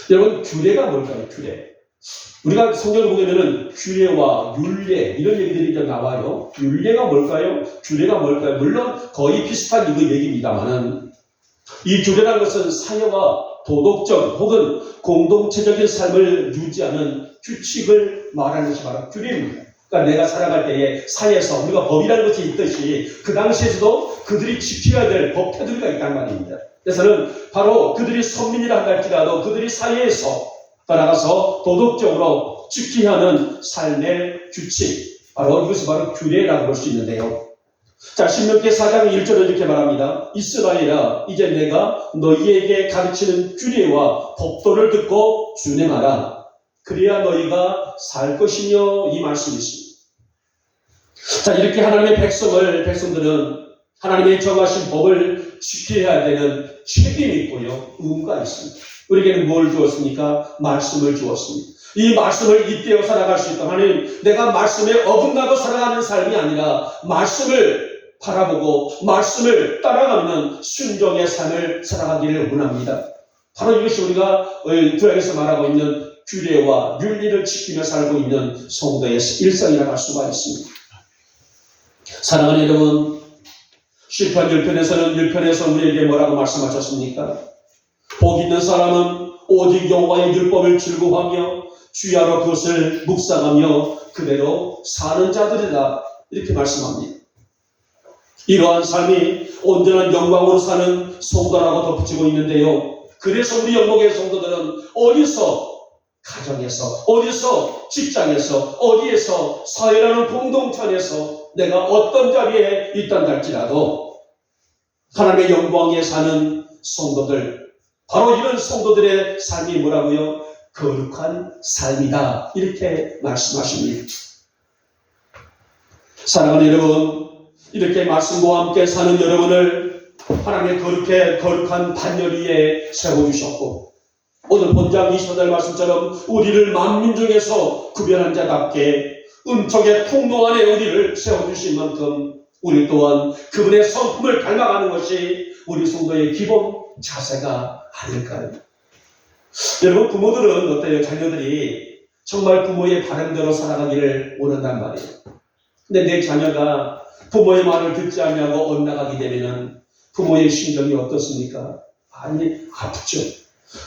A: 여러분, 규례가 뭘까요? 규례. 우리가 성경을 보게 되면 규례와 율례 이런 얘기들이 좀 나와요. 율례가 뭘까요? 규례가 뭘까요? 물론 거의 비슷한 이거 얘기입니다만은 이 규례라는 것은 사회와 도덕적 혹은 공동체적인 삶을 유지하는 규칙을 말하는 것이 바로 규례입니다. 그러니까 내가 살아갈 때에 사회에서 우리가 법이라는 것이 있듯이 그 당시에서도 그들이 지켜야 될 법 테두리가 있단 말입니다. 그래서는 바로 그들이 선민이라 할지라도 그들이 사회에서 따라가서 도덕적으로 지켜야 하는 삶의 규칙, 바로 이것이 바로 규례라고 볼 수 있는데요. 자, 신명기 4장 1절을 이렇게 말합니다. 이스라엘아, 이제 내가 너희에게 가르치는 규례와 법도를 듣고 준행하라. 그래야 너희가 살 것이며, 이 말씀이 있습니다. 자, 이렇게 하나님의 백성들은 하나님의 정하신 법을 지켜야 되는 책임이 있고요, 의무가 있습니다. 우리에게는 뭘 주었습니까? 말씀을 주었습니다. 이 말씀을 잇대어 살아갈 수 있도록 하나님, 내가 말씀에 어긋나고 살아가는 삶이 아니라 말씀을 바라보고 말씀을 따라가는 순종의 삶을 살아가기를 원합니다. 바로 이것이 우리가 구약에서 말하고 있는 규례와 윤리를 지키며 살고 있는 성도의 일상이라고 할 수가 있습니다. 사랑하는 여러분, 시편 1편에서는 1편에서 우리에게 뭐라고 말씀하셨습니까? 복 있는 사람은 오직 여호와의 율법을 즐거워하며 주야로 그것을 묵상하며 그대로 사는 자들이다, 이렇게 말씀합니다. 이러한 삶이 온전한 영광으로 사는 성도라고 덧붙이고 있는데요. 그래서 우리 영목의 성도들은 어디서, 가정에서, 어디서, 직장에서, 어디에서, 사회라는 공동체에서 내가 어떤 자리에 있단 할지라도 하나님의 영광에 사는 성도들, 바로 이런 성도들의 삶이 뭐라고요? 거룩한 삶이다, 이렇게 말씀하십니다. 사랑하는 여러분, 이렇게 말씀과 함께 사는 여러분을 하나님의 거룩한 반열 위에 세워주셨고, 오늘 본장 20절 말씀처럼 우리를 만민 중에서 구별한 자답게 은총의 통로 안에 우리를 세워주신 만큼 우리 또한 그분의 성품을 닮아가는 것이 우리 성도의 기본 자세가 아닐까요? 여러분, 부모들은 어때요? 자녀들이 정말 부모의 바람대로 살아가기를 원한단 말이에요. 근데 내 자녀가 부모의 말을 듣지 않냐고 엇나가게 되면 부모의 심정이 어떻습니까? 많이 아프죠.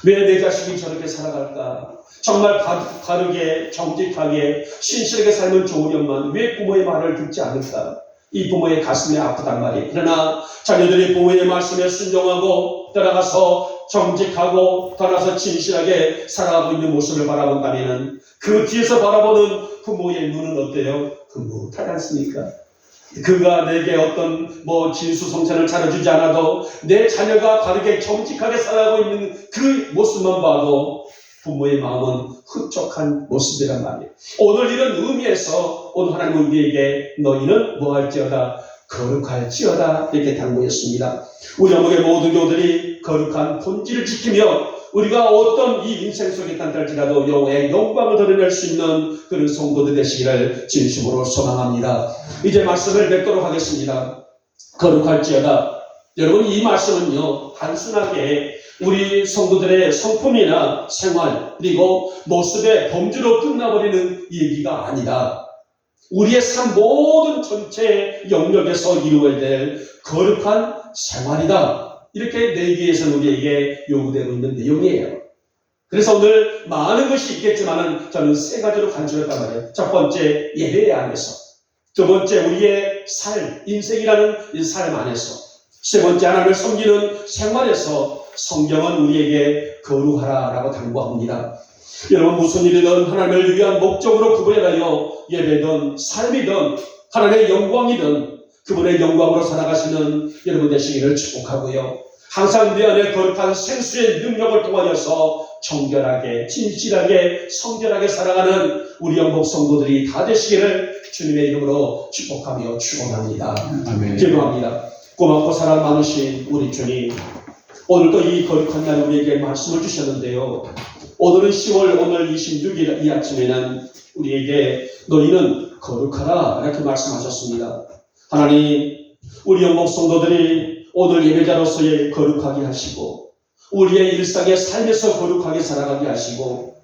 A: 왜 내 자식이 저렇게 살아갈까? 정말 바르게, 정직하게, 신실하게 살면 좋으련만 왜 부모의 말을 듣지 않을까? 이 부모의 가슴이 아프단 말이에요. 그러나 자녀들이 부모의 말씀에 순종하고 따라가서 정직하고 따라서 진실하게 살아가고 있는 모습을 바라본다면 그 뒤에서 바라보는 부모의 눈은 어때요? 흐뭇하지 않습니까? 그가 내게 어떤 진수성찬을 차려주지 않아도 내 자녀가 바르게 정직하게 살아가고 있는 그 모습만 봐도 부모의 마음은 흡족한 모습이란 말이에요. 오늘 이런 의미에서 오늘 하나님은 우리에게 너희는 뭐할지어다? 거룩할지어다, 이렇게 당부했습니다. 우리 영국의 모든 교들이 거룩한 본질을 지키며 우리가 어떤 이 인생 속에 있다 할지라도 여호와의 영광을 드러낼 수 있는 그런 성도들 되시기를 진심으로 소망합니다. 이제 말씀을 맺도록 하겠습니다. 거룩할지어다. 여러분, 이 말씀은요, 단순하게 우리 성도들의 성품이나 생활 그리고 모습의 범주로 끝나버리는 얘기가 아니라 우리의 삶 모든 전체 영역에서 이루어야 될 거룩한 생활이다, 이렇게 내기에서 우리에게 요구되고 있는 내용이에요. 그래서 오늘 많은 것이 있겠지만 저는 세 가지로 간주했단 말이에요. 첫 번째, 예배 안에서. 두 번째, 우리의 삶, 인생이라는 이 삶 안에서. 세 번째, 하나님을 섬기는 생활에서 성경은 우리에게 거룩하라라고 당부합니다. 여러분, 무슨 일이든 하나님을 위한 목적으로 구별하여 예배든 삶이든 하나님의 영광이든 그분의 영광으로 살아가시는 여러분 되시기를 축복하고요. 항상 내 안에 거룩한 생수의 능력을 통하여서 정결하게, 진실하게, 성결하게 살아가는 우리 영복 성도들이 다 되시기를 주님의 이름으로 축복하며 축원합니다.
C: 아멘.
A: 기도합니다. 고맙고 사랑 많으신 우리 주님, 오늘도 이 거룩한 날 우리에게 말씀을 주셨는데요. 오늘은 10월 오늘 26일 이 아침에는 우리에게 너희는 거룩하라, 이렇게 말씀하셨습니다. 하나님, 우리 영복 성도들이 오늘 예배자로서의 거룩하게 하시고 우리의 일상의 삶에서 거룩하게 살아가게 하시고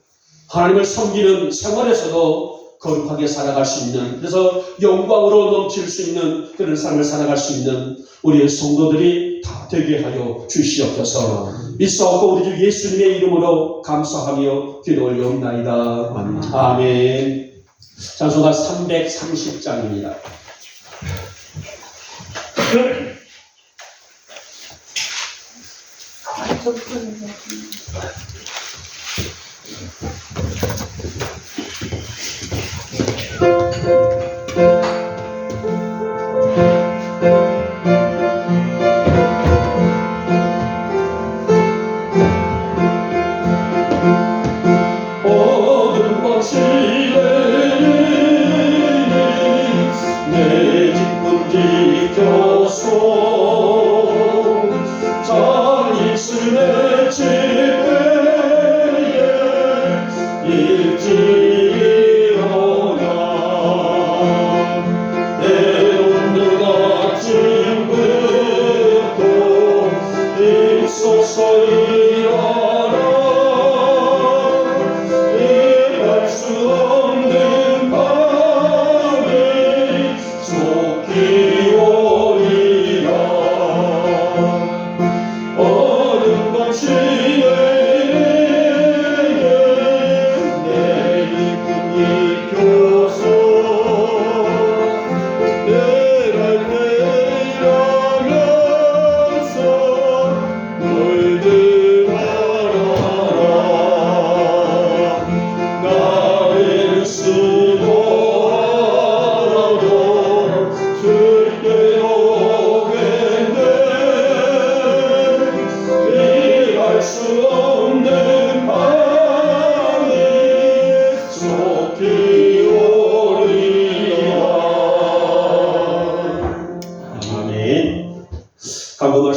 A: 하나님을 섬기는 생활에서도 거룩하게 살아갈 수 있는, 그래서 영광으로 넘칠 수 있는 그런 삶을 살아갈 수 있는 우리의 성도들이 다 되게 하여 주시옵소서. 믿사옵고 우리 주 예수님의 이름으로 감사하며 기도 올려옵나이다. 아멘. 찬송가 330장입니다. 어둠 거칠에 내 집문 지켜서 잘 있음에 집에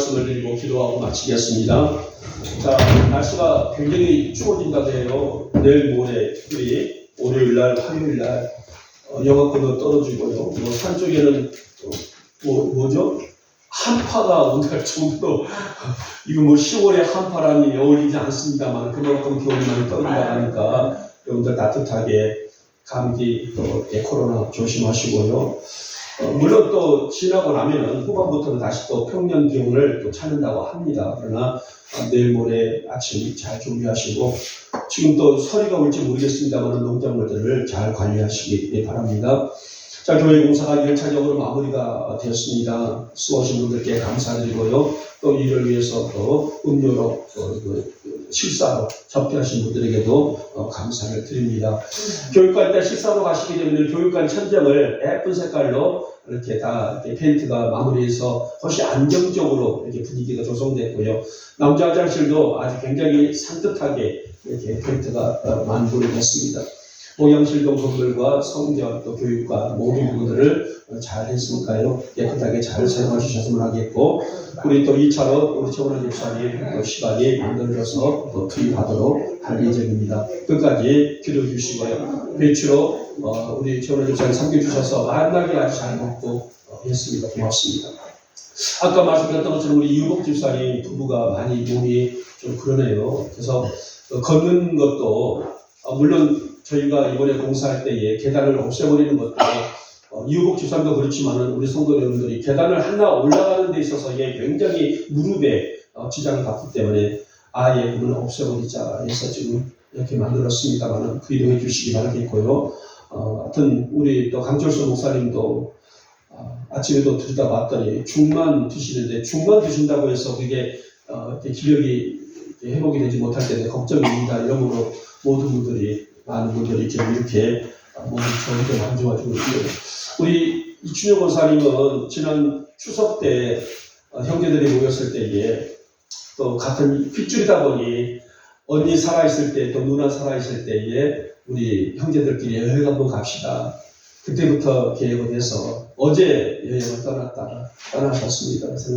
A: 말씀을 드리고 기도하고 마치겠습니다. 자, 날씨가 굉장히 추워진다고 해요. 내일 모레, 우리 월요일날, 화요일날 영하권도 떨어지고요. 뭐 산 쪽에는 뭐죠? 한파가 온날 정도로 이거 뭐 10월에 한파라니 어울리지 않습니다만 그만큼 기온이 많이 떨어진다 하니까 여러분들 따뜻하게 감기 또 코로나 조심하시고요. 물론 또 지나고 나면은 후반부터는 다시 또 평년 기온을 또 찾는다고 합니다. 그러나 내일 모레 아침 잘 준비하시고 지금 또 서리가 올지 모르겠습니다만 농작물들을 잘 관리하시기 바랍니다. 자, 교회 공사가 1차적으로 마무리가 되었습니다. 수고하신 분들께 감사드리고요. 또 이를 위해서 또 음료로 식사로 접대하신 분들에게도 감사를 드립니다. 교육관 때 식사로 가시게 되면 교육관 천장을 예쁜 색깔로 이렇게 다 이렇게 페인트가 마무리해서 훨씬 안정적으로 이렇게 분위기가 조성됐고요. 남자 화장실도 아주 굉장히 산뜻하게 이렇게 페인트가 마무리됐습니다. 모양실동 건물과 성전 또 교육관 모든 부분들을 잘 했으니까요. 깨끗하게 잘 사용해 주셨으면 하겠고 우리 또 2차로 우리 최원환 집사님 시간이 만들어져서 또 투입하도록 할 예정입니다. 끝까지 기도해 주시고요. 배추로 우리 최원환 집사님 섬겨주셔서 만나게 아주 잘 먹고 했습니다. 고맙습니다. 아까 말씀드렸던 것처럼 우리 이유복 집사님 부부가 많이 몸이 좀 그러네요. 그래서 걷는 것도 물론 저희가 이번에 공사할 때에 계단을 없애버리는 것도 이유복 집사님도 그렇지만은 우리 성도 여러분들이 계단을 하나 올라가는 데 있어서 굉장히 무릎에 지장을 받기 때문에 아예 문을 없애버리자 해서 지금 이렇게 만들었습니다만은 기도해 주시기 바라겠고요. 하여튼 우리 또 강철수 목사님도 아침에도 들다 봤더니 죽만 드시는데 죽만 드신다고 해서 그게 기력이 회복이 되지 못할 때는 걱정입니다. 이러므로 모든 분들이 많은 분들이 지금 이렇게 몸이 좋은데 안 좋아지고 있고요. 우리 이춘영 권사님은 지난 추석 때 형제들이 모였을 때에 또 같은 핏줄이다 보니 언니 살아있을 때 또 누나 살아있을 때에 우리 형제들끼리 여행 한번 갑시다. 그때부터 계획을 해서 어제 여행을 떠나셨습니다. 그래서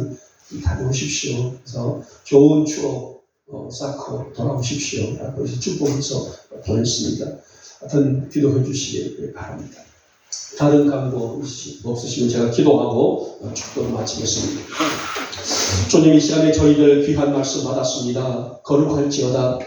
A: 다녀오십시오. 그래서 좋은 추억 쌓고 돌아오십시오. 라고 축복해서 보냈습니다. 하여튼 기도해 주시기 바랍니다. 다른 간구 없으시면 제가 기도하고 축도를 마치겠습니다. 주님 이 시간에 저희들 귀한 말씀 받았습니다. 거룩할지어다.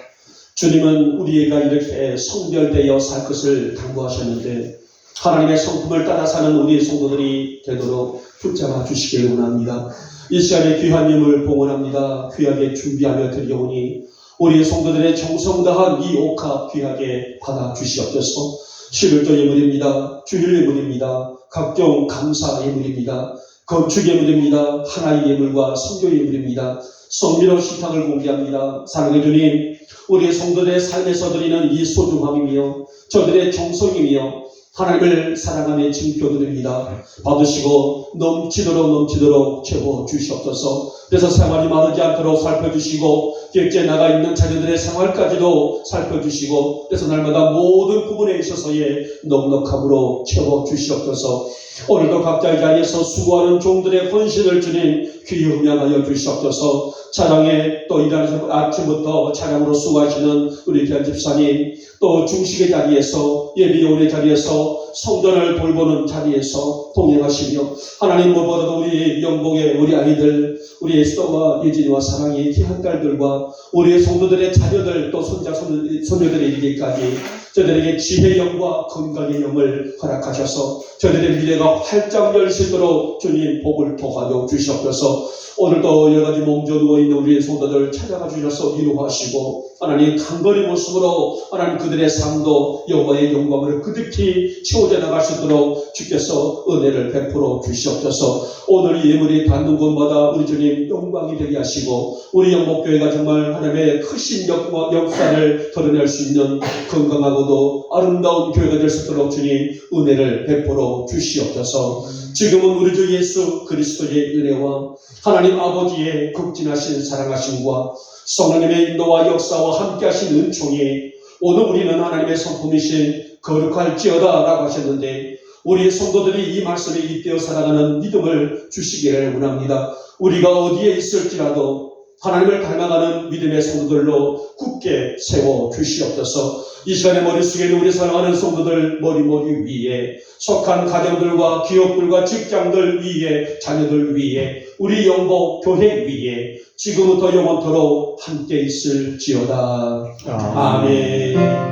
A: 주님은 우리가 이렇게 성별되어 살 것을 당부하셨는데 하나님의 성품을 따라 사는 우리의 성도들이 되도록 붙잡아 주시길 원합니다. 이 시간에 귀한 예물 봉헌합니다. 귀하게 준비하며 드려오니 우리의 성도들의 정성 다한 이 옥합 귀하게 받아 주시옵소서. 11조 예물입니다. 주일 예물입니다. 각종 감사 예물입니다. 건축 예물입니다. 하나의 예물과 선교 예물입니다. 성미로 식탁을 공개합니다. 사랑의 주님, 우리의 성도들의 삶에서 드리는 이 소중함이며 저들의 정성이며 하나님을 사랑하며 징표드립니다. 받으시고 넘치도록 채워 주시옵소서. 그래서 생활이 마르지 않도록 살펴주시고 객지에 나가 있는 자녀들의 생활까지도 살펴주시고 그래서 날마다 모든 부분에 있어서의 넉넉함으로 채워 주시옵소서. 오늘도 각자의 자리에서 수고하는 종들의 헌신을 주님 귀히 음양하여 주시옵소서. 찬양에 또 일하는 아침부터 찬양으로 수고하시는 우리 귀한 집사님, 또 중식의 자리에서 예비요원의 자리에서 성전을 돌보는 자리에서 동행하시며 하나님 무엇보다도 우리 영복의 우리 아이들, 우리 에스더와 예진이와 사랑의 귀한 딸들과 우리의 성도들의 자녀들 또 손자 손녀들의 이르기까지 저들에게 지혜의 영과 건강의 영을 허락하셔서 저들의 미래가 활짝 열 수 있도록 주님 복을 더하여 주시옵소서. 오늘도 여러가지 몽조 누워있는 우리의 성도들 찾아가 주셔서 위로하시고 하나님 강건의 모습으로 하나님 그들의 삶도 여호와의 영광을 그득히 채워져 나갈 수 있도록 주께서 은혜를 베풀어 주시옵소서. 오늘 이 예물이 닿는 곳마다 우리 주님 영광이 되게 하시고 우리 영목교회가 정말 하나님의 크신 역사를 드러낼 수 있는 건강하고도 아름다운 교회가 될 수 있도록 주님 은혜를 베풀어 주시옵소서. 지금은 우리 주 예수 그리스도의 은혜와 하나님 아버지의 극진하신 사랑하심과 성령님의 인도와 역사와 함께하신 은총이 오늘 우리는 하나님의 성품이신 거룩할지어다 라고 하셨는데 우리 성도들이 이 말씀에 잇대어 살아가는 믿음을 주시기를 원합니다. 우리가 어디에 있을지라도 하나님을 닮아가는 믿음의 성도들로 굳게 세워 주시옵소서. 이 시간에 머릿속에 있는 우리 사랑하는 성도들 머리 위에 속한 가정들과 기업들과 직장들 위에 자녀들 위에 우리 영복 교회 위에 지금부터 영원토록 함께 있을지어다. 아멘.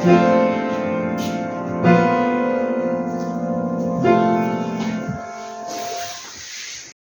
B: 주